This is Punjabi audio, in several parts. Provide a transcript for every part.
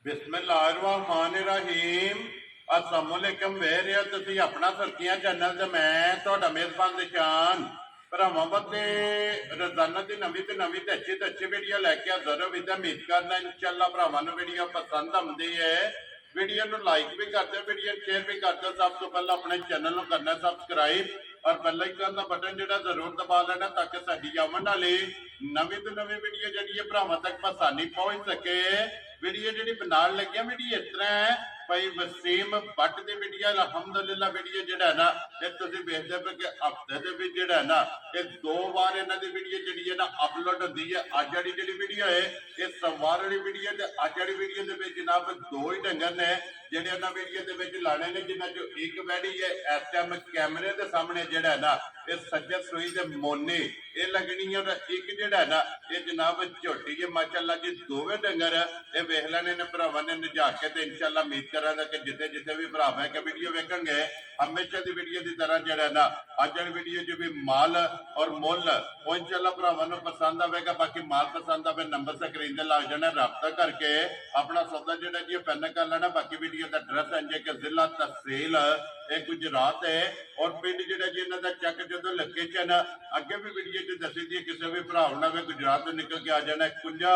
ਬਿਸਮਿल्लाहिर्रहमानिर्रहीम अस्सलामुअलैकुम वेरियो ਤੁਸੀਂ ਆਪਣਾ ਸਰਕੀਆਂ ਚੈਨਲ ਤੇ ਮੈਂ ਤੁਹਾਡਾ ਮੇਜ਼ਬਾਨ ਨਿਸ਼ਾਨ ਭਰਾਵਾਂ ਬੱਤੇ ਰੋਜ਼ਾਨਾ ਦੀ ਨਵੀਂ ਤੇ ਅੱਛੀ ਵੀਡੀਓ ਲੈ ਕੇ ਹਾਜ਼ਰ ਹਾਂ। ਉਮੀਦ ਕਰਦਾ ਇਨਸ਼ਾਅੱਲਾ ਭਰਾਵਾਂ ਨੂੰ ਵੀਡੀਓ ਪਸੰਦ ਆਉਂਦੀ ਹੈ। वीडियो ਨੂੰ ਲਾਈਕ ਵੀ ਕਰ ਦਿਓ, ਵੀਡੀਓ ਸ਼ੇਅਰ ਵੀ ਕਰ ਦਿਓ। ਸਭ ਤੋਂ ਪਹਿਲਾਂ ਆਪਣੇ ਚੈਨਲ ਨੂੰ ਕਰਨਾ ਸਬਸਕ੍ਰਾਈਬ और बेल आइकन का बटन जो जरूर दबा लेना ताकि साडी आवन वाली नवी तो नवी वीडियो जी भरावां तक आसानी पहुंच सके। वीडियो जी बनाने लगे वीडियो इस तरह है भाई वसीम भट्ट की वीडियो अलहमदुलिल्लाह वीडियो जो ना ये देखते पे कि हफ्ते के जो ना ये 2 बार इन्हों की वीडियो जी है ना अपलोड होती है। अज वाली जी वीडियो है ये सोमवार वाली वीडियो अज वाली वीडियो के जनाब 2 ही डंगर ने ਜਿਹੜੇ ਇਹਨਾਂ ਵੀਡੀਓ ਦੇ ਵਿੱਚ ਲਾਣੇ ਨੇ, ਜਿਨ੍ਹਾਂ ਚੋਂ ਇੱਕ ਵੈੜੀ ਹੈ ਇਸ ਟਾਈਮ ਕੈਮਰੇ ਦੇ ਸਾਹਮਣੇ ਜਿਹੜਾ ਨਾ ਇਹ ਸੱਜਰ ਸੂਈ ਦੇ ਮੋਨੇ ਇਹ ਲੱਗਣੀ ਹੈ। ਇੱਕ ਜਿਹੜਾ ਨਾ ਇਹ ਜਨਾਬ ਝੋਟੀ ਹੈ ਮਾਸ਼ਾਅੱਲਾ ਜੀ। ਦੋਵੇਂ ਡੰਗਰ ਇਹ ਵੇਖ ਲੈਣੇ ਨੇ ਭਰਾਵਾਂ ਨੇ ਨਜਾ ਕੇ ਤੇ ਇਨਸ਼ਾਅੱਲਾ ਉਮੀਦ ਕਰਾਂਗਾ ਕਿ ਜਿੱਥੇ ਵੀ ਭਰਾ ਹੈ ਕਿ ਵੀਡੀਓ ਵੇਖਣਗੇ ਹਮੇਸ਼ਾ ਦੀ ਵੀਡੀਓ ਦੀ ਤਰ੍ਹਾਂ ਜਿਹੜਾ ਨਾ ਅੱਜ ਵਾਲੀ ਵੀਡੀਓ 'ਚ ਵੀ ਮਾਲ ਔਰ ਮੁੱਲ ਉਹ ਇਨਸ਼ਾਅੱਲਾ ਭਰਾਵਾਂ ਨੂੰ ਪਸੰਦ ਆਵੇਗਾ। ਬਾਕੀ ਮਾਲ ਪਸੰਦ ਆਵੇ ਨੰਬਰ ਸਕਰੀਨ ਤੇ ਲੱਗ ਜਾਣਾ, ਰਾਬਤਾ ਕਰਕੇ ਆਪਣਾ ਸੌਦਾ ਜਿਹੜਾ ਜੀ ਪੈਨ ਕਰ ਲੈਣਾ। ਬਾਕੀ वीडियो का एड्रेस है कि जिला तहसील गुजरात है और पिंड जो जी इन्हों का चेक जो लोकेशन अगे भी वीडियो च दसी दी किसी भी भरा होना वे गुजरात तो निकल के आ जाना कुंजा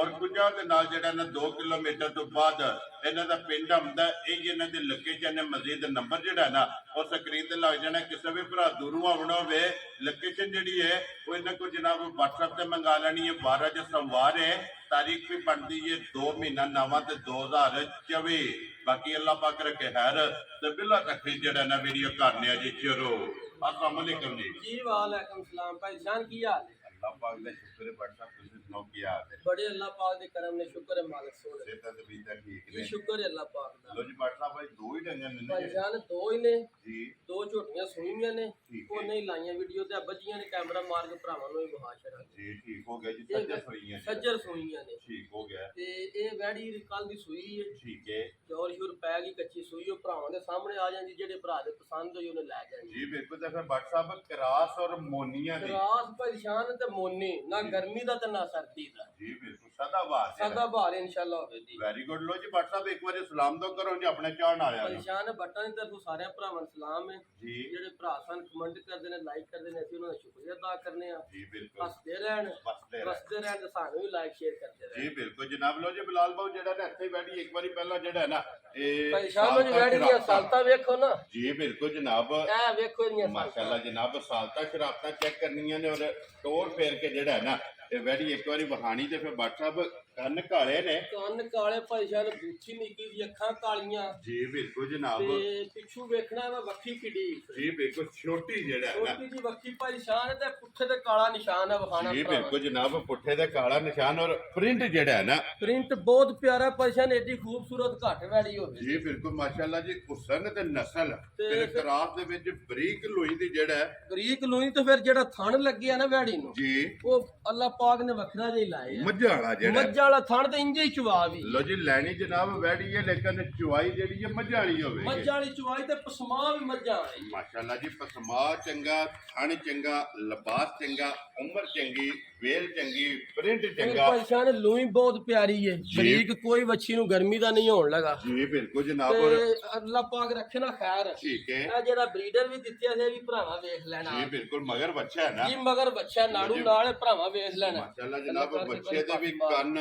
और कुंजा के नाल जो 2 किलोमीटर तो बाद इन्हों का पिंड आंदा ये इन्हों की लोकेशन है। मजीद नंबर जोड़ा ना वो स्क्रीन पर लग जाना। किसी भी भरा दूरों आना हो लोकेशन जी है वो इन्हों को जनाब व्हाट्सएप से मंगा लैनी है। 12 जो सोमवार है, तारीख भी बनती है 2 महीना नवा 2024। बाकी अल्लाह पाक रखे खैर ते बिला रखे जड़ा ना वीडियो करने जी शुरू। अस्सलाम वालेकुम जी। वालेकुम सलाम भाई जान की हाल है? अल्लाह पाक का शुक्र है। व्हाट्सएप पे सुनाओ की हाल है? बड़े अल्लाह पाक दे करम ने शुक्र है मालिक सोने सेहत भी तक ठीक है, शुक्र है अल्लाह पाक दा। लो जी व्हाट्सएप भाई 2 ही डंगर ने भाई जान 2 ही ने जी, 2 झोटियां सुईयां ने वो नहीं लाईयां वीडियो ते बजियां ने कैमरा मार के भरावां नु ही बहा छड़ा जी। ठीक हो गया जी। सज्जर सुईयां सज्जर सुईयां ने ठीक हो गया ते ए वैड़ी कल दी सुई है ठीक है। और शुर पै गई कच्ची सुई ओ भरावां दे सामने आ जांदी जेडे भरा दे पसंद होई ओने लै जांदी जी। बिल्कुल तो फिर व्हाट्सएप क्रास और मोनिया दी रात परेशान ते मोनी ना गर्मी दा ते ना सर्दी दा जी। बिल्कुल सदाबहार सदा बहार इंशाल्लाह होवेगी। Very good. लो जी व्हाट्सएप एक बार सलाम तो करो जी अपने चाहने वाले परेशान बट्टा की तरफ सारे भरावां नूं सलाम है जी। जेडे भरा सन कमेंट करते हैं लाइक करते हैं असं उन्होंने शुक्रिया अदा करने जी। बिल्कुल हसते रहन वसते रहन ते सानू भी लाइक शेयर करते रहन जी। बिल्कुल जनाब। लो जी बिलाल भाऊ जेड़ा ना इत्थे बैठी एक बारी पहला जेड़ा है ना परेशान जी बैठी दी सालता वेखो ना जी। बिल्कुल जनाब ए वेखो दी माशाल्लाह जनाब सालता शराबता चेक करनियां ने और टोर फेर के जेड़ा है ना ये वैडी एक बारी वहानी ते फिर व्हाट्सएप कन्न काले ने ਕੰਨ ਕਾਲੇ ਪਰੇਸ਼ਾਨ ਬੂਥੀ ਨਿੱਕੀ ਦੀ ਅੱਖਾਂ ਕਾਲੀਆਂ जी। बिल्कुल जनाब ਤੇ ਪਿੱਛੂ ਵੇਖਣਾ ਵਾ ਵੱਖੀ ਕਿੱਡੀ जी। बिल्कुल छोटी जेड़ा है ना ਛੋਟੀ ਜੀ ਵੱਖੀ ਪਰੇਸ਼ਾਨ ਤੇ ਪੁੱਠੇ ਤੇ ਕਾਲਾ ਨਿਸ਼ਾਨ ਹੈ ਵਖਾਣਾ जी। बिल्कुल जनाब पुट्ठे दा काला निशान और प्रिंट जेड़ा है ना ਪ੍ਰਿੰਟ ਬਹੁਤ ਪਿਆਰਾ ਪਰੇਸ਼ਾਨ ਏਡੀ ਖੂਬਸੂਰਤ ਘੱਟ ਵੈੜੀ ਹੋਵੇ जी। बिल्कुल माशाल्लाह जी हुसन ते नस्ल ते ते क्रास दे विच बरीक लोई दी जेड़ा है ਬਰੀਕ ਲੋਈ ਤੇ ਫਿਰ ਜਿਹੜਾ ਥਣ ਲੱਗਿਆ ਨਾ ਵੈੜੀ ਨੂੰ जी। ਉਹ ਅੱਲਾਹ ਪਾਕ ਨੇ ਵੱਖਰਾ ਜਿਹਾ ਲਾਇਆ मज्जा वाला जेड़ा ਮੱਝਾਂ ਵਾਲਾ ਥਣ ਤੇ ਇੰਜੇ ਹੀ ਚਵਾ ਵੀ लो जी लैनी जनाब वैडी है लेकिन चुवाई जेड़ी है मज्जा वाली होवे ਮੱਝਾਂ ਵਾਲੀ ਚਵਾਈ ਤੇ ਪਸਮਾ ਵੀ ਮੱਝਾਂ ਵਾਲੀ माशाल्लाह जी। पसमा चंगा थन चंगा लिबास चंगा उम्र चंगी वेल चंगी प्रिंट चंगा ਪਰੇਸ਼ਾਨ ਲੋਈ ਬਹੁਤ ਪਿਆਰੀ ਹੈ ਬਰੀਕ ਕੋਈ ਵੱਛੀ ਨੂੰ ਗਰਮੀ ਦਾ ਨਹੀਂ ਹੋਣ ਲਗਾ जी। बिल्कुल जनाब ਤੇ ਅੱਲਾਹ ਪਾਕ ਰੱਖੇ ਨਾ ਖੈਰ ठीक है ਇਹ ਜਿਹੜਾ ਬਰੀਡਰ ਵੀ ਦਿੱਤਿਆ ਸੀ ਵੀ ਭਰਾਵਾ ਵੇਖ ਲੈਣਾ जी। बिल्कुल मगर बच्चा है ना ਜੀ ਮਗਰ ਬੱਚਾ ਨਾੜੂ ਨਾਲ ਭਰਾਵਾ ਵੇਖ ਲੈਣਾ माशाल्लाह जनाब बच्चे दे भी कन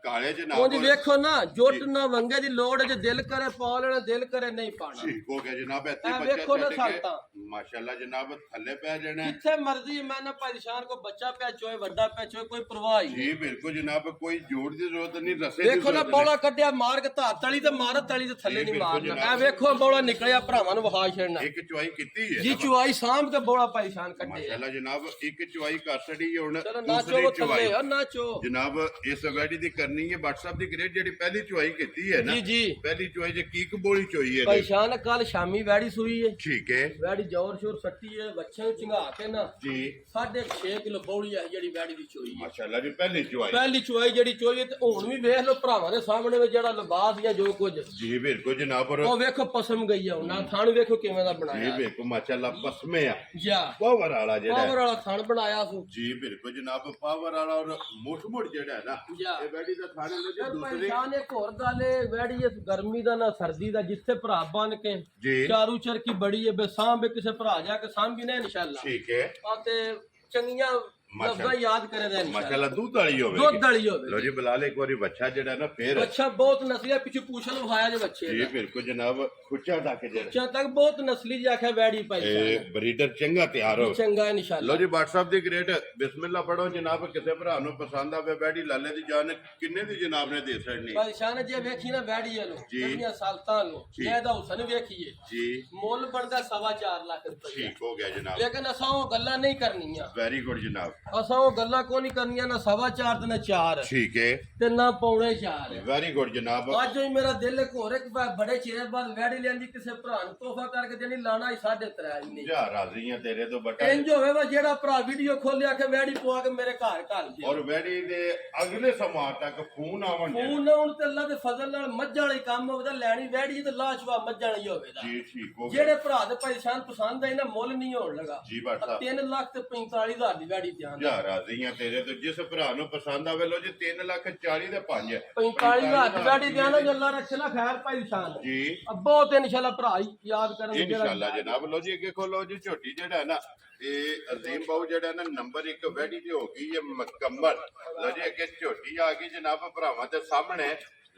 काले जनाब ਉਹ ਵੇਖੋ ਨਾ ਜੁੱਟ ਨਾ ਵੰਗੇ ਦੀ ਲੋੜ ਜੇ ਦਿਲ ਕਰੇ ਪਾ ਲੈਣਾ ਦਿਲ ਕਰੇ ਨਹੀਂ ਪਾਣਾ ठीक हो गया जनाब। ऐसे ਇਹ बच्चा ਵੇਖੋ ਨਾ छड्ड ਸਾਲਤਾ के माशाल्लाह जनाब थल्ले पै जाना है ਜਿੱਥੇ ਮਰਜ਼ੀ ਮੈਂ ਨਾ ਪਰੇਸ਼ਾਨ ਕੋ ਬੱਚਾ ਪਿਆ ਚੋਏ ਵੱਡਾ ਪਿਆ ਚੋਏ ਕੋਈ ਪਰਵਾਹ ਹੀ ਨਹੀਂ। जी। बिल्कुल जनाब कोई जोड़ की जरूरत नहीं रसे की ਵੇਖੋ ਨਾ जरूरत ਬੌਲਾ ਕੱਢਿਆ ਮਾਰ ਕੇ ਧਾਰ ਤਲੀ ਤੇ ਮਾਰ ਤਲੀ ਤੇ ਥੱਲੇ ਨਹੀਂ ਮਾਰਨਾ। ਇਹ ਵੇਖੋ ਬੌਲਾ ਨਿਕਲਿਆ ਭਰਾਵਾਂ ਨੂੰ ਵਹਾ ਛੱਡਣਾ नहीं। एक चुवाई कीती है ਜੀ ਚੁਆਈ ਸਾਂਭ ਕੇ ਬੌਲਾ ਪਰੇਸ਼ਾਨ ਕੱਢੇ माशाल्लाह जनाब एक चुवाई कर छड़ी है हुण ਚਲੋ ਨਾ दूसरी ਚੋ चुवाई ਥੱਲੇ ਨਾ ਚੋ जनाब इस वैडी दी करनी है व्हाट्सएप दी ग्रेड जेडी पहली चुवाई कीती है ना ਜੀ ਜੀ पहली चुवाई जे की कबोली चोई है परेशान कल शामी वैड़ी सुई है ठीक है वैड़ी जोर शोर सट्टी है बच्चे चंगा के ना जी। 6.5 किलो बौड़ी है जेडी वैड़ी ਦੀ ਚੋਈ ਹੈ ਮਾਸ਼ਾਅੱਲਾ ਜੀ ਪਹਿਲੀ ਚੁਆਈ ਪਹਿਲੀ ਚੋਈ ਜਿਹੜੀ ਚੋਈ ਹੈ ਤੇ ਹੁਣ ਵੀ ਵੇਖ ਲਓ ਭਰਾਵਾਂ ਦੇ ਸਾਹਮਣੇ ਵਿੱਚ ਜਿਹੜਾ ਲਿਬਾਸ ਜਾਂ ਜੋ ਕੁਝ ਜੀ ਬਿਲਕੁਲ ਜਨਾਬ ਔਰ ਉਹ ਵੇਖੋ ਪਸਮ ਗਈ ਆ ਨਾ ਥਣ ਵੇਖੋ ਕਿਵੇਂ ਦਾ ਜੀ ਬਣਾਇਆ ਬਿਲਕੁਲ ਮਾਸ਼ਾਅੱਲਾ ਪਸਮੇ ਆ ਜਾ ਪਾਵਰ ਵਾਲਾ ਜਿਹੜਾ ਪਾਵਰ ਵਾਲਾ ਥਣ ਬਣਾਇਆ ਸੂ ਜੀ ਬਿਲਕੁਲ ਜਨਾਬ ਪਾਵਰ ਵਾਲਾ ਔਰ ਮੁੱਠ ਜਿਹੜਾ ਹੈ ਨਾ ਜਾ ਇਹ ਬੈਡੀ ਦਾ ਥਾਣੇ ਲੋ ਜੀ ਫਿਰ ਦੂਸਰੇ ਪਰੇਸ਼ਾਨ ਇੱਕ ਹੋਰ ਗੱਲ ਏ ਵੈੜੀ ਇਸ ਗਰਮੀ ਦਾ ਨਾ ਸਰਦੀ ਦਾ ਜਿੱਥੇ ਭਰਾ ਬਣ ਕੇ ਜੀ ਚਾਰੂ ਚਰਕੀ ਬੜੀ ਏ ਬਸਾਂਭ ਕਿਸੇ ਭਰਾ ਜਾ ਕੇ ਸਾਂਭੀ ਨੇ ਇਨਸ਼ਾਅੱਲਾ ਠੀਕ ਹੈ ਆ ਤੇ ਚੰਗੀਆਂ ਲਫ਼ਜ਼ਾਂ ਯਾਦ ਕਰੇ ਦੇ ਮਾਸ਼ਾਅੱਲਾ ਦੁੱਧ ਵਾਲੀ ਹੋਵੇ ਦੁੱਧ ਵਾਲੀ ਹੋਵੇ ਲੋ ਜੀ ਬਲਾਲ ਇੱਕ ਵਾਰੀ ਬੱਚਾ ਜਿਹੜਾ ਨਾ ਫੇਰ ਬੱਚਾ ਬਹੁਤ ਨਸਲੀ ਹੈ ਪਿੱਛੇ ਪੂਛਲ ਵਿਖਾਇਆ ਜੇ ਬੱਚੇ ਜੀ ਬਿਲਕੁਲ ਜਨਾਬ ਖੁੱਚਾ ਡੱਕ ਜਿਹੜਾ ਬੱਚਾ ਤੱਕ ਬਹੁਤ ਨਸਲੀ ਜੀ ਆਖਿਆ ਵੈੜੀ ਪਾਈ ਇਹ ਬਰੀਡਰ ਚੰਗਾ ਤਿਆਰ ਹੋ ਚੰਗਾ ਇਨਸ਼ਾਅੱਲਾ ਲੋ ਜੀ WhatsApp ਦੀ ਗ੍ਰੇਟ ਬਿਸਮਿਲ੍ਲਾ ਪੜੋ ਜਨਾਬ ਕਿਸੇ ਭਰਾ ਨੂੰ ਪਸੰਦ ਆਵੇ ਬੈਡੀ ਲਾਲੇ ਦੀ ਜਾਨ ਕਿੰਨੇ ਦੀ ਜਨਾਬ ਨੇ ਦੇ ਛੜਨੀ ਪਰੇਸ਼ਾਨ ਜੇ ਵੇਖੀ ਨਾ ਵੈੜੀ ਨੂੰ ਕਿੰਨੀਆਂ ਸਾਲਤਾਂ ਨੂੰ ਇਹਦਾ ਹੁਸਨ ਵੇਖੀਏ ਜੀ ਮੁੱਲ ਬਣਦਾ 4.5 ਲੱਖ ਰੁਪਏ ਠੀਕ ਹੋ ਗਿਆ ਜਨਾਬ ਲੇਕਿਨ ਅਸਾਂ ਉਹ ਗੱਲਾਂ ਨਹੀਂ ਕਰਨੀਆਂ ਵੈਰੀ ਗੁੱਡ ਜਨਾਬ ਅਸਾਂ ਉਹ ਗੱਲਾਂ ਕੋ ਨਹੀਂ ਕਰਨੀਆਂ ਨਾ 4.5 ਤੇ ਨਾ 4 ਠੀਕ ਹੈ ਤੇ ਨਾ ਪੌਣੇ 4 ਵੈਰੀ ਗੁੱਡ ਜਨਾਬ ਅੱਜ ਹੀ ਮੇਰਾ ਦਿਲ ਘੋਰ ਇੱਕ ਬੜੇ ਚਿਰ ਬਾਅਦ ਵੈੜੀ ਲੈਂਦੀ ਕਿਸੇ ਭਰਾ ਨੂੰ ਤੋਹਫਾ ਕਰਕੇ ਦੇਣੀ ਲਾਣਾ ਹੀ 3.5 ਨਹੀਂ ਜਾ ਰਾਜ਼ੀ ਆ ਤੇਰੇ ਤੋਂ ਬਟਾ ਇੰਜ ਹੋਵੇ ਵਾ ਜਿਹੜਾ ਭਰਾ ਵੀਡੀਓ ਖੋਲਿਆ ਕਿ ਵੈੜੀ ਪਵਾ ਕੇ ਮੇਰੇ ਘਰ ਘੱਲ ਜੇ ਔਰ ਵੈਡੀ ਦੇ ਅਗਲੇ ਸਮਾਂ ਤੱਕ ਫੋਨ ਆਵਣ ਦੇ ਫੋਨ ਆਉਣ ਤੇ ਅੱਲਾ ਦੇ ਫਜ਼ਲ ਨਾਲ ਮੱਝਾਂ ਵਾਲੀ ਕੰਮ ਹੋਵੇ ਤਾਂ ਲੈਣੀ ਵੈੜੀ ਤੇ ਲਾਸ਼ਵਾ ਮੱਝਾਂ ਵਾਲੀ ਹੋਵੇ ਦਾ ਜੀ ਠੀਕ ਹੋ ਗਿਆ ਜਿਹੜੇ ਭਰਾ ਦੇ ਪਰੇਸ਼ਾਨ ਪਸੰਦ ਆਈ ਨਾ ਮੁੱਲ ਨਹੀਂ ਹੋਣ ਲਗਾ ਜੀ ਬਾਟਾ 3 ਲੱਖ ਤੇ 45 ਹਜ਼ਾਰ ਦੀ ਵੈੜੀ ਧਿਆਨ ਜਾ ਰਾਜ਼ੀ ਆ ਤੇਰੇ ਤੋਂ ਜਿਸ ਭਰਾ ਨੂੰ ਪਸੰਦ ਆਵੇ ਲੋ ਜੀ 3,40,000 ਦੇ 5 45 ਹਜ਼ਾਰ ਦੀ ਵੈੜੀ ਧਿਆਨ ਅੱਲਾ ਰੱਖੇ ਨਾ ਖੈਰ ਭਾਈ ਸ਼ਾਨ ਜੀ ਬਹੁਤ ਇਨਸ਼ਾਅੱਲਾ ਭਰਾ ਹੀ ਯਾਦ ਕਰਨ ਇਨਸ਼ਾਅੱਲਾ ਜਨਾਬ ਲੋ ਜੀ ਅੱਗੇ ਖੋਲੋ ਜੀ ਝੋਟੀ ਜਿਹੜਾ ਹੈ ਨਾ ਇਹ ਅਜ਼ੀਮ ਬਾਊ ਜਿਹੜਾ ਨਾ ਨੰਬਰ 1 ਵੈਡੀ ਤੇ ਹੋ ਗਈ ਹੈ ਮੁਕੰਮਲ ਲੋ ਜੀ ਅੱਗੇ ਝੋਟੀ ਆ ਗਈ ਜਨਾਬ ਭਰਾਵਾਂ ਦੇ ਸਾਹਮਣੇ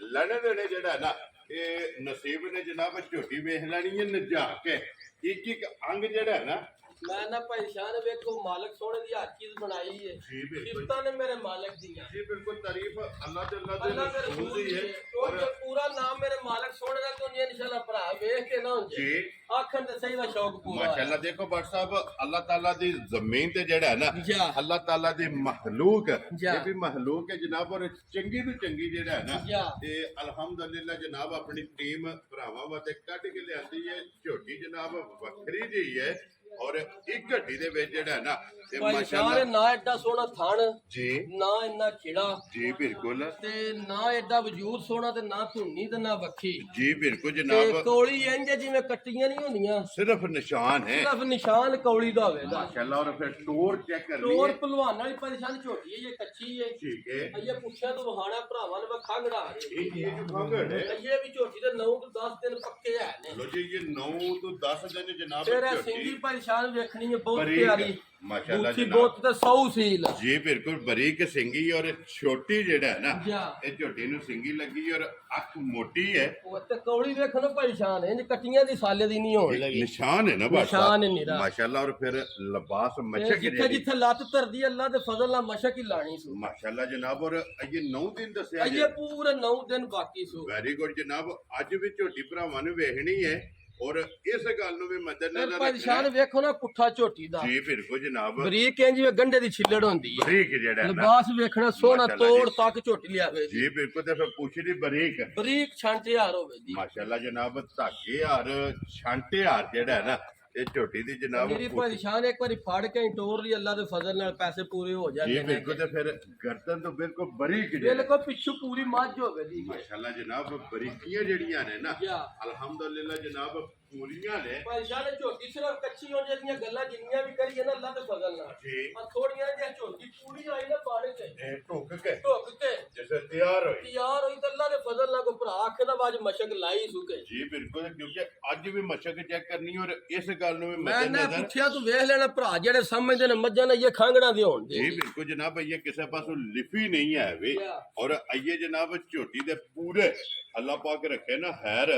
ਲੈਣੇ ਦੇਣੇ ਜਿਹੜਾ ਹੈ ਨਾ ਇਹ ਨਸੀਬ ਨੇ ਜਨਾਬ ਝੋਟੀ ਵੇਖ ਲੈਣੀ ਹੈ ਨਜਾ ਕੇ ਇੱਕ ਅੰਗ ਜਿਹੜਾ ਹੈ ਨਾ ਮੈਂ ਨਾ ਪਰੇਸ਼ਾਨ ਵੇਖੋ ਮਾਲਕ ਸੋਹਣੇ ਦੀ ਹਰ ਚੀਜ਼ ਬਣਾਈ ਹੈ ਜੀ ਬਿਲਕੁਲ ਸਿਫਤਾਂ ਨੇ ਮੇਰੇ ਮਾਲਕ ਦੀਆਂ ਜੀ ਬਿਲਕੁਲ ਤਾਰੀਫ ਅੱਲਾਹ ਤੇ ਅੱਲਾ ਅੱਲਾਹ ਦੇ ਦੇ ਰਸੂਲ ਰਸੂਲ ਦੀ ਹੈ ਉਹ ਜੇ ਪੂਰਾ ਨਾਮ ਮੇਰੇ ਮਾਲਕ ਸੋਹਣੇ ਦਾ ਤੋਂ ਇਨਸ਼ਾਅੱਲਾ ਭਰਾ ਵੇਖ ਕੇ ਨਾ ਹੁੰਦੇ ਜੀ ਆਖਣ ਤੇ ਸਹੀ ਦਾ ਸ਼ੌਕ ਪੂਰਾ ਮਾਸ਼ਾਅੱਲਾ ਦੇਖੋ ਭੱਟ ਸਾਹਿਬ ਅੱਲਾਹ ਤਾਲਾ ਦੀ ਜ਼ਮੀਨ ਤੇ ਜਿਹੜਾ ਹੈ ਨਾ ਜਾ ਅੱਲਾਹ ਤਾਲਾ ਦੀ ਮਖਲੂਕ ਜਾ। ਇਹ ਵੀ ਮਖਲੂਕ ਹੈ ਜਨਾਬ ਔਰ ਚੰਗੀ ਤੋਂ ਚੰਗੀ ਜਿਹੜਾ ਹੈ ਨਾ ਜਾ। ਤੇ ਅਲਹਮਦੁਲਿਲਾ ਜਨਾਬ ਆਪਣੀ ਟੀਮ ਭਰਾਵਾਂ ਵਾਸਤੇ ਕੱਢ ਕੇ ਲਿਆਂਦੀ ਹੈ ਝੋਟੀ ਜਨਾਬ ਵੱਖਰੀ ਜਿਹੀ ਹੈ ਔਰ ਇੱਕ ਘੱਟੀ ਦੇ ਵਿੱਚ ਜਿਹੜਾ ਹੈ ਨਾ ਤੇ ਭਾਈ ਮਾਸ਼ਾਅੱਲਾ ਸਾਰੇ ਨਾ ਐਡਾ ਸੋਹਣਾ ਥਣ ਜੀ ਨਾ ਇੰਨਾ ਖਿੜਾ ਜੀ ਬਿਲਕੁਲ ਤੇ ਨਾ ਐਡਾ ਵਜੂਦ ਸੋਹਣਾ ਤੇ ਨਾ ਧੁੰਨੀ ਤੇ ਨਾ ਵੱਖੀ ਜੀ ਬਿਲਕੁਲ ਤੇ ਜਨਾਬ ਕੌਲੀ ਇੰਜ ਜਿਵੇਂ ਕੱਟੀਆਂ ਨਹੀਂ ਹੁੰਦੀਆਂ ਸਿਰਫ ਨਿਸ਼ਾਨ ਹੈ ਸਿਰਫ ਨਿਸ਼ਾਨ ਕੌਲੀ ਦਾ ਹੋਵੇਗਾ ਮਾਸ਼ਾਅੱਲਾ ਔਰ ਫਿਰ ਟੋਰ ਚੈੱਕ ਕਰਨੀ ਤੋਰ ਹੈ ਪਹਿਲਵਾਨ ਵਾਲੀ ਪਰੇਸ਼ਾਨ ਝੋਟੀ ਹੈ ਇਹ ਕੱਚੀ ਹੈ ਠੀਕ ਹੈ ਇਹ ਪੁੱਛਿਆ ਤੋਂ ਵਹਾਣਾ ਭਰਾਵਾਂ ਨੇ ਵਖਾ ਘੜਾ ਇਹ ਜੋ ਖੰਗੜ ਹੈ ਇਹ ਵੀ ਝੋਟੀ ਦੇ 9 ਤੋਂ 10 ਦਿਨ ਪੱਕੇ ਹੈ ਨੇ ਲੋ ਜੀ ਇਹ 9 ਤੋਂ 10 ਦਿਨ ਜਨਾਬ ਫਿਰ ਇਹ ਝੋਟੀ ਸਿੰਗੀ ਪਰੇਸ਼ਾਨ ਵੇਖਣੀ ਹੈ ਬਹੁਤ ਬਰੀਕ, ਪਿਆਰੀ ਮਾਸ਼ਾਅੱਲਾ ਬੂਥੀ ਜਨਾਬ। ਬਹੁਤ ਤੇ ਸੌ ਸੀਲ ਜੀ ਬਿਲਕੁਲ ਬਰੀਕ ਸਿੰਗੀ ਔਰ ਛੋਟੀ ਜਿਹੜਾ ਹੈ ਨਾ ਜਾ ਇਹ ਝੋਟੀ ਨੂੰ ਸਿੰਗੀ ਲੱਗੀ ਔਰ ਅੱਖ ਮੋਟੀ ਹੈ ਉਹ ਤੇ ਕੌਲੀ ਵੇਖਣ ਪਰੇਸ਼ਾਨ ਹੈ ਇੰਜ ਕੱਟੀਆਂ ਦੀ ਸਾਲੇ ਦੀ ਨਹੀਂ ਹੋਣ ਲੱਗੀ ਨਿਸ਼ਾਨ ਹੈ ਨਾ ਬਸ ਨਿਸ਼ਾਨ ਹੈ ਨਿਰਾ। ਮਾਸ਼ਾਅੱਲਾ ਔਰ ਫਿਰ ਲਿਬਾਸ ਤੇ ਮਸ਼ਕ ਜਿੱਥੇ ਜਿਹੜੀ ਜਿੱਥੇ ਲੱਤ ਧਰਦੀ ਹੈ, ਅੱਲਾ ਦੇ ਫਜ਼ਲ ਨਾਲ ਮਸ਼ਕ ਹੀ ਲਾਣੀ ਸੂ ਮਾਸ਼ਾਅੱਲਾ ਜਨਾਬ ਔਰ ਇਹ 9 ਦਿਨ ਦੱਸਿਆ ਜੀ ਅਜੇ ਪੂਰੇ 9 ਦਿਨ ਬਾਕੀ ਸੂ ਵੈਰੀ ਗੁੱਡ ਜਨਾਬ ਅੱਜ ਵੀ ਝੋਟੀ ਭਰਾਵਾਂ ਨੂੰ ਵੇਖਣੀ ਹੈ ਔਰ ਇਸ ਗੱਲ ਨੂੰ ਵੀ ਮੱਦੇਨਜ਼ਰ ਫਿਰ ਪਰੇਸ਼ਾਨ ਵੇਖੋ ਨਾ ਪੁੱਠਾ ਝੋਟੀ ਦਾ ਜੀ ਬਿਲਕੁਲ ਜਨਾਬ ਬਰੀਕ ਇੰਜ ਜਿਵੇਂ ਗੰਢੇ ਦੀ ਛਿੱਲੜ ਹੁੰਦੀ ਹੈ ਬਰੀਕ ਜਿਹੜਾ ਹੈ ਨਾ ਲਿਬਾਸ ਵੇਖਣਾ ਸੋਹਣਾ ਮਾਸ਼ਾਅੱਲਾ ਤੋੜ ਜੀ। ਤੱਕ ਝੋਟੀ ਲਿਆਵੇ ਜੀ ਬਿਲਕੁਲ ਤੇ ਫਿਰ ਪੁੱਛਦੀ ਬਰੀਕ ਬਰੀਕ ਛਾਂਟੇ ਹਾਰ ਹੋਵੇ ਜੀ ਮਾਸ਼ਾਅੱਲਾ ਜਨਾਬ ਧਾਗੇ ਹਾਰ ਛਾਂਟੇ ਹਾਰ ਜਿਹੜਾ ਹੈ ਨਾ ਇਹ ਝੋਟੀ ਦੀ ਜਨਾਬ ਮੇਰੀ ਪਰੇਸ਼ਾਨ ਇੱਕ ਵਾਰੀ ਫੜ ਕੇ ਹੀ ਟੋਰ ਲਈ ਅੱਲਾ ਦੇ ਫਜ਼ਲ ਨਾਲ ਪੈਸੇ ਪੂਰੇ ਹੋ ਜੀ ਜਾਂਦੇ ਨੇ ਬਿਲਕੁਲ ਤੇ ਫਿਰ ਗਰਦਨ ਤੋਂ ਬਿਲਕੁਲ ਬਰੀਕ ਜਿਹੜਾ ਬਿਲਕੁਲ ਪਿੱਛੋਂ ਪੂਰੀ ਮੱਝ ਹੋਵੇ ਜੀ ਮਾਸ਼ਾਅੱਲਾ ਜਨਾਬ ਬਰੀਕੀਆਂ ਜਿਹੜੀਆਂ ਨੇ ਨਾ ਜਾ ਅਲਹਮਦੁਲਿਲਾ ਜਨਾਬ ਪੂਰੀਆਂ ਨੇ ਪਰੇਸ਼ਾਨ ਝੋਟੀ ਸਿਰਫ ਕੱਚੀ ਹੋ ਜਾਂਦੀਆਂ ਗੱਲਾਂ ਜਿੰਨੀਆਂ ਵੀ ਕਰੀਏ ਨਾ ਅੱਲਾ ਦੇ ਫਜ਼ਲ ਨਾਲ ਜੀ ਪਰ ਥੋੜੀਆਂ ਜਿਹੀਆਂ ਝੋਟੀ ਪੂਰੀ ਆਈ ਨਾ ਪਾਣੀ ਤੇ ਇਹ ਢੁੱਕ ਕੇ ਢੁੱਕ ਕੇ ਜਿਵੇਂ ਤਿਆਰ ਹੋਈ ਯਾਰ ਹੋਈ ਤਾਂ ਅੱਲਾ ਦੇ ਫਜ਼ਲ ਨਾਲ ਕੋ ਭਰਾ ਆਖੇ ਦਾ ਬਾਜ ਮਸ਼ਕ ਲਾਈ ਸੁਕੇ ਜੀ ਬਿਲਕੁਲ ਕਿਉਂਕਿ ਅੱਜ ਵੀ ਮਸ਼ਕ ਚੈੱਕ ਕਰਨੀ ਔਰ ਇਸ ਗੱਲ ਨੂੰ ਵੀ ਮੈਂ ਨਾ ਮੱਦੇਨਜ਼ਰ ਪੁੱਛਿਆ ਤੂੰ ਵੇਖ ਲੈਣਾ ਭਰਾ ਜਿਹੜੇ ਸਮਝਦੇ ਨੇ ਮੱਝਾਂ ਨੇ ਇਹ ਖਾਂਗਣਾ ਦੇ ਹੋਣ ਜੀ ਦੇ ਬਿਲਕੁਲ ਜਨਾਬ ਇਹ ਕਿਸੇ ਪਾਸੋਂ ਲਿਫੀ ਨਹੀਂ ਹੈ ਵੇ Yeah. ਔਰ ਅਈਏ ਜਨਾਬ ਝੋਟੀ ਦੇ ਪੂਰੇ ਅੱਲਾਹ ਪਾਕ ਰੱਖੇ ਨਾ ਹੈਰ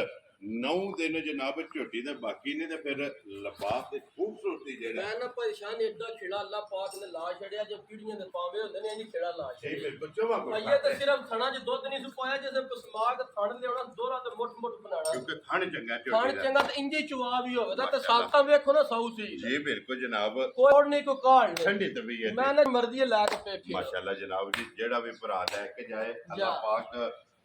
9 ਦਿਨ ਜਨਾਬ ਝੋਟੀ ਦੇ ਬਾਕੀ ਨੇ ਤੇ ਫਿਰ ਲਿਬਾਸ ਤੇ ਖੂਬਸੂਰਤੀ ਜਿਹੜਾ ਮੈਂ ਨਾ ਪਰੇਸ਼ਾਨ ਏਡਾ ਖੇੜਾ ਅੱਲਾ ਪਾਕ ਨੇ ਲਾ ਛੜਿਆ ਜੇ ਪੀੜੀਆਂ ਦੇ ਪਾਵੇ ਹੁੰਦੇ ਨੇ ਇਹ ਖੇੜਾ ਲਾ ਜੀ ਛੜਿਆ ਬਿਲਕੁਲ ਚਵਾ ਅਈਏ ਤਾਂ ਸਿਰਫ ਥਣਾ ਚ ਦੁੱਧ ਨਹੀਂ ਸੁਪਾਇਆ ਜਿਵੇਂ ਪਸਮਾਕ ਥਣ ਲਿਆਉਣਾ ਦੋਰਾ ਤੇ ਮੁੱਠ ਮੁੱਠ ਬਣਾਉਣਾ ਕਿਉਂਕਿ ਥਣ ਚੰਗਾ ਥਣ ਝੋਟੀ ਦਾ ਚੰਗਾ ਤੇ ਇੰਜੇ ਚਵਾ ਵੀ ਹੋਵੇ ਤਾਂ ਸਾਲਤਾਂ ਵੇਖੋ ਨਾ ਸੌ ਸੀ ਜੀ ਬਿਲਕੁਲ ਜਨਾਬ ਕੋਈ ਨਹੀਂ ਕੋਈ ਕਾਲ ਨਹੀਂ ਠੰਡੀ ਤਬੀਅਤ ਮੈਂ ਨਾ ਮਰਜ਼ੀ ਲੈ ਕੇ ਪੇਠੀ ਮਾਸ਼ਾਅੱਲਾ ਜਨਾਬ ਜੀ ਜਿਹੜਾ ਵੀ ਭਰਾ ਲੈ ਕੇ ਜਾਏ ਅੱਲਾਹ ਪਾਕ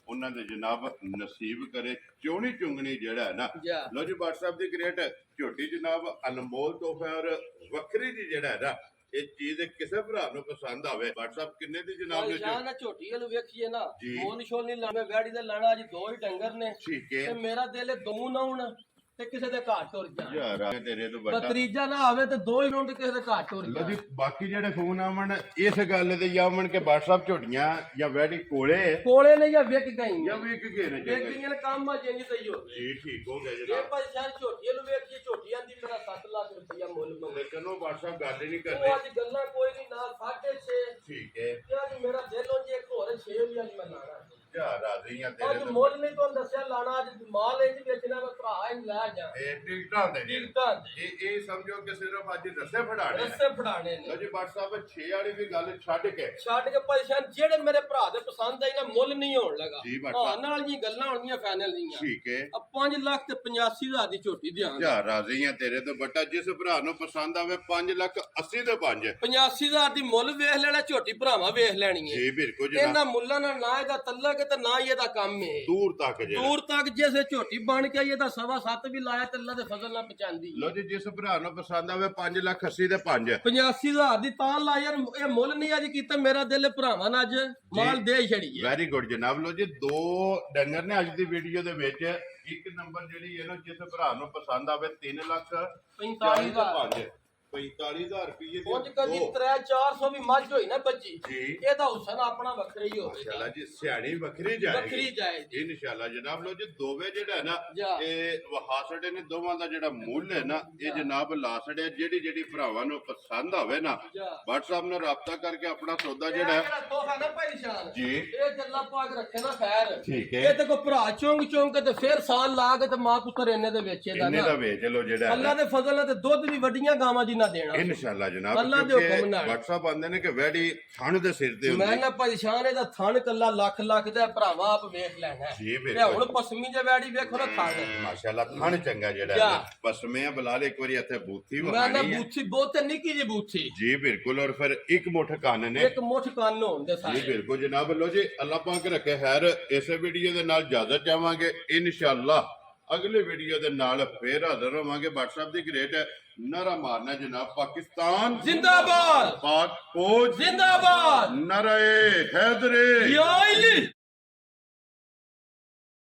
ਉਹਨਾਂ ਦੇ ਜਨਾਬ ਨਸੀਬ ਕਰੇ ਚੋਣੀ ਚੁੰਗਣੀ ਜਿਹੜਾ ਹੈ ਨਾ ਜਾ ਲੋ ਜੀ WhatsApp ਦੀ ਗ੍ਰੇਟ ਝੋਟੀ ਜਨਾਬ ਅਨਮੋਲ ਤੋਹਫਾ ਔਰ ਵੱਖਰੀ ਜੀ ਜਿਹੜਾ ਹੈ ਨਾ ਇਹ ਚੀਜ਼ ਕਿਸੇ ਭਰਾ ਨੂੰ ਪਸੰਦ ਆਵੇ WhatsApp ਕਿੰਨੇ ਦੀ ਜਨਾਬ ਦੇ ਜਾਂ ਨਾ ਝੋਟੀ ਵਾਲ ਵੇਖੀਏ ਨਾ ਜੀ। ਮੋਲ ਸ਼ੋਲ ਨਹੀਂ ਲਾਵੇਂ ਵੈੜੀ ਦੇ ਲਾਣਾ ਅੱਜ ਦੋ ਹੀ ਡੰਗਰ ਨੇ ਠੀਕ ਤੇ ਹੈ ਮੇਰਾ ਦਿਲ ਹੈ ਦੋ ਨਾ ਹੁਣ ਤੇ ਕਿਸੇ ਦੇ ਘਰ ਤੁਰ ਜਾਣ ਯਾਰ ਆ ਤੇਰੇ ਤੋਂ ਵੱਡਾ ਤਰੀਜਾ ਨਾ ਆਵੇ ਤੇ ਦੋ ਹੀ ਨੂੰ ਤੇ ਕਿਸੇ ਦੇ ਘਰ ਤੁਰ ਲੋ ਜਾਣ ਜੀ ਬਾਕੀ ਜਿਹੜੇ ਫੋਨ ਆਵਣ ਇਸ ਗੱਲ ਤੇ ਜਾਵਣ ਕਿ WhatsApp ਝੋਟੀਆਂ ਜਾਂ ਵੈੜੀ ਕੋਲੇ ਕੋਲੇ ਨੇ ਜਾਂ ਵਿਕ ਗਈ ਜਾਂ ਵੇਖ ਕੇ ਨੇ ਵਿਕ ਗਈਆਂ ਨੇ ਕੰਮ ਆ ਜਿੰਨੀ ਸਹੀ ਹੋ ਗਈ ਜੀ ਠੀਕ ਹੋ ਗਿਆ ਇਹ ਜਨਾਬ ਭਾਈ ਸ਼ਾਨ ਝੋਟੀਆਂ ਨੂੰ ਵੇਖੀਏ ਝੋਟੀਆਂ ਦੀ ਮੇਰਾ 7 ਲੱਖ ਰੁਪਇਆ ਮੁੱਲ ਮੰਗੇ ਲੇਕਿਨ ਉਹ WhatsApp ਗੱਲ ਹੀ ਨਹੀਂ ਉਹ ਕਰਦੇ ਅੱਜ ਗੱਲਾਂ ਕੋਈ ਨਹੀਂ ਨਾ 6.5 ਠੀਕ ਹੈ ਤੇ ਅੱਜ ਮੇਰਾ ਦਿਲ ਹੋ ਜੇ ਇੱਕ ਹੋਰ 6 ਵੀ ਅੱਜ ਮੈਂ ਲਾਣਾ ਯਾਰ ਰਾਜ਼ੀਆਂ ਅੱਜ ਤੇਰੇ ਤੋਂ ਮੁੱਲ ਨਹੀਂ ਤੁਹਾਨੂੰ ਦੱਸਿਆ ਲਾਣਾ ਅੱਜ ਮਾਲ ਇਹ ਵੇਚਣਾ ਮੈਂ ਭਰਾ ਹੀ ਲੈ ਜਾ ਇਹ ਟਿਕਟਾਂ ਦੇ ਨੇ। ਟਿਕਟਾਂ ਦੇ ਇਹ ਸਮਝੋ ਕਿ ਸਿਰਫ ਅੱਜ ਦੱਸੇ ਫੜਾਣੇ ਨੇ। ਰਸੇ ਫੜਾਣੇ ਲੋ ਨੇ ਜੀ WhatsApp 6 ਵਾਲੀ ਵੀ ਗੱਲ ਛੱਡ ਕੇ ਛੱਡ ਕੇ ਪਰੇਸ਼ਾਨ ਜਿਹੜੇ ਮੇਰੇ ਭਰਾ ਦੇ ਪਸੰਦ ਆਈ ਨਾ ਮੁੱਲ ਨਹੀਂ ਹੋਣ ਲੱਗਾ ਜੀ ਬਾਟਾ। ਹਾਂ ਨਾਲ ਜੀ ਗੱਲਾਂ ਹੋਣਗੀਆਂ ਫਾਈਨਲ ਦੀਆਂ ਠੀਕ ਹੈ ਆ 5 ਲੱਖ ਤੇ 85,000 ਦੀ ਝੋਟੀ ਦਿਆਂਗੇ ਯਾਰ ਰਾਜ਼ੀਆਂ ਤੇਰੇ ਤੋਂ ਬੱਟਾ ਜਿਸ ਭਰਾ ਨੂੰ ਪਸੰਦ ਆਵੇ 5,80,000 ਦੇ 5 85,000 ਦੀ ਮੁੱਲ ਵੇਖ ਲੈਣਾ ਝੋਟੀ ਭਰਾਵਾਂ ਵੇਖ ਲੈਣੀ ਹੈ ਜੀ ਬਿਲਕੁਲ ਜਨਾਬ ਇਹਨਾਂ ਮੁੱਲਾਂ ਨਾਲ ਨਾ ਇਹਦਾ ਤੱਲਕ ਤੇ ਨਾ ਹੀ ਇਹਦਾ ਕੰਮ ਹੈ ਦੂਰ ਤੱਕ ਜਿਹੜਾ ਦੂਰ ਤੱਕ ਜਿਸੇ ਝੋਟੀ ਬਣ ਕੇ ਆਈ ਇਹਦਾ 7.5 ਵੀ ਲਾਇਆ ਤੇ ਅੱਲਾ ਦੇ ਫਜ਼ਲ ਨਾਲ ਪਹੁੰਚਾਂਦੀ ਲੋ ਜੀ ਜਿਸ ਭਰਾ ਨੂੰ ਪਸੰਦ ਆਵੇ 5,80,000 ਦੇ 5 85,000 ਦੀ ਤਾਂ ਲਾ ਯਾਰ ਇਹ ਮੁੱਲ ਨਹੀਂ ਅੱਜ ਕੀਤਾ ਮੇਰਾ ਦਿਲ ਭਰਾਵਾਂ ਨਾਲ ਅੱਜ ਮਾਲ ਦੇ ਛੜੀ ਹੈ ਵੈਰੀ ਗੁੱਡ ਜਨਾਬ ਲੋ ਜੀ ਦੋ ਡੰਗਰ ਨੇ ਅੱਜ ਦੀ ਵੀਡੀਓ ਦੇ ਵਿੱਚ ਇੱਕ ਨੰਬਰ ਜਿਹੜੀ ਹੈ ਨਾ ਜਿਸ ਭਰਾ ਨੂੰ ਪਸੰਦ ਆਵੇ 3,45,000 45,000 ਰੁਪਏ ਉਂਝ ਦੀ ਕਦੀ ਦੋ। 300-400 ਵੀ ਮੱਝ ਹੋਈ ਨਾ ਬੱਜੀ ਜੀ ਇਹਦਾ ਹੁਸਨ ਆਪਣਾ ਵੱਖਰਾ ਹੀ ਹੋਵੇਗਾ ਮਾਸ਼ਾਅੱਲਾ ਜੀ ਸਿਆਣੀ ਵੱਖਰੀ ਜਾਏਗੀ ਵੱਖਰੀ ਜਾਏਗੀ ਇਨਸ਼ਾਅੱਲਾ ਜਨਾਬ ਲੋ ਜੀ ਦੋਵੇਂ ਜਿਹੜਾ ਹੈ ਨਾ ਜਾ। ਇਹ ਵਹਾਸੜੇ ਨੇ ਦੋਵਾਂ ਦਾ ਜਿਹੜਾ ਮੁੱਲ ਹੈ ਨਾ ਇਹ ਜਨਾਬ ਲਾਸੜੇ ਜਿਹੜੀ ਜਿਹੜੀ ਭਰਾਵਾਂ ਨੂੰ ਪਸੰਦ ਆਵੇ ਨਾ ਜਾ। WhatsApp ਨਾਲ ਰਾਬਤਾ ਕਰਕੇ ਆਪਣਾ ਸੌਦਾ ਜਿਹੜਾ ਹੈ ਜਿਹੜਾ ਤੋਹਫਾ ਨਾ ਭਾਈ ਨਿਸ਼ਾਨ ਜੀ ਇਹ ਜੱਲਾ ਪਾਕ ਰੱਖੇ ਨਾ ਖੈਰ ਠੀਕ ਹੈ ਇਹ ਤੇ ਕੋ ਭਰਾ ਚੁੰਗ ਚੁੰਗ ਕੇ ਤੇ ਫੇਰ ਸਾਲ ਲਾ ਕੇ ਤੇ ਮਾਂ ਪੁੱਤਰ ਇਹਨੇ ਦੇ ਵਿੱਚ ਇਹਦਾ ਇੰਨੇ ਨਾ ਦਾ ਵੇਚ ਲੋ ਜਿਹੜਾ ਅੱਲਾ ਦੇ ਫਜ਼ਲ ਨਾਲ ਤੇ ਦੁੱਧ ਵੀ ਵੱਡੀਆਂ ਗਾਵਾਂ ਜਿੰਨਾ ਦੇਣਾ ਇਨਸ਼ਾਅੱਲਾ ਜਨਾਬ ਅੱਲਾ ਦੇ ਕਿਉਂਕਿ ਹੁਕਮ ਨਾਲ। WhatsApp ਆਂਦੇ ਨੇ ਕਿ ਵੈੜੀ ਥਣ ਦੇ ਸਿਰ ਤੇ ਮੈਂ ਹੁੰਦੀ ਨਾ ਪਰੇਸ਼ਾਨ ਇਹਦਾ ਥਣ ਕੱਲਾ ਲੱਖ ਲੱਖ ਦਾ ਭਰਾਵਾ ਆਪ ਵੇਖ ਲੈਣਾ ਹੈ। ਜੀ ਤੇ ਬਿਲਕੁਲ ਹੁਣ ਪਸਮੀ ਜੇ ਵੈੜੀ ਵੇਖੋ ਨਾ ਥਣ ਮਾਸ਼ਾਅੱਲਾ ਥਣ ਚੰਗਾ ਜਿਹੜਾ ਜਾ। ਹੈ ਬਸ ਮੈਂ ਬੁਲਾ ਲੈ ਇੱਕ ਵਾਰੀ ਇੱਥੇ ਬੂਥੀ ਮੈਂ ਨਾ ਵਿਖਾਣੀ ਹੈ ਬੂਥੀ ਬਹੁਤ ਨਿੱਕੀ ਜਿਹੀ ਬੂਥੀ ਜੀ ਬਿਲਕੁਲ ਔਰ ਫਿਰ ਇੱਕ ਮੁੱਠ ਕੰਨ ਨੇ ਇੱਕ ਮੁੱਠ ਕੰਨ ਹੁੰਦੇ ਜੀ ਸਾਰੇ ਬਿਲਕੁਲ ਜਨਾਬ ਲੋ ਜੀ ਅੱਲਾਹ ਪਾਕ ਰੱਖੇ ਖੈਰ ਇਸੇ ਵੀਡੀਓ ਦੇ ਨਾਲ ਇਜਾਜ਼ਤ ਚਾਹਾਂਗੇ ਇਨਸ਼ਾਅੱਲਾ ਅਗਲੇ ਵੀਡੀਓ ਦੇ ਨਾਲ ਫੇਰ ਹਾਜ਼ਰ ਹੋਵਾਂਗੇ WhatsApp ਦੀ ਗ੍ਰੇਟ ਨਾਰਾ ਮਾਰਨਾ ਜਨਾਬ ਪਾਕਿਸਤਾਨ ਜ਼ਿੰਦਾਬਾਦ ਪਾਕ ਫੌਜ ਜ਼ਿੰਦਾਬਾਦ ਨਾਰੇ ਹੈਦਰੇ ਯਾ ਅਲੀ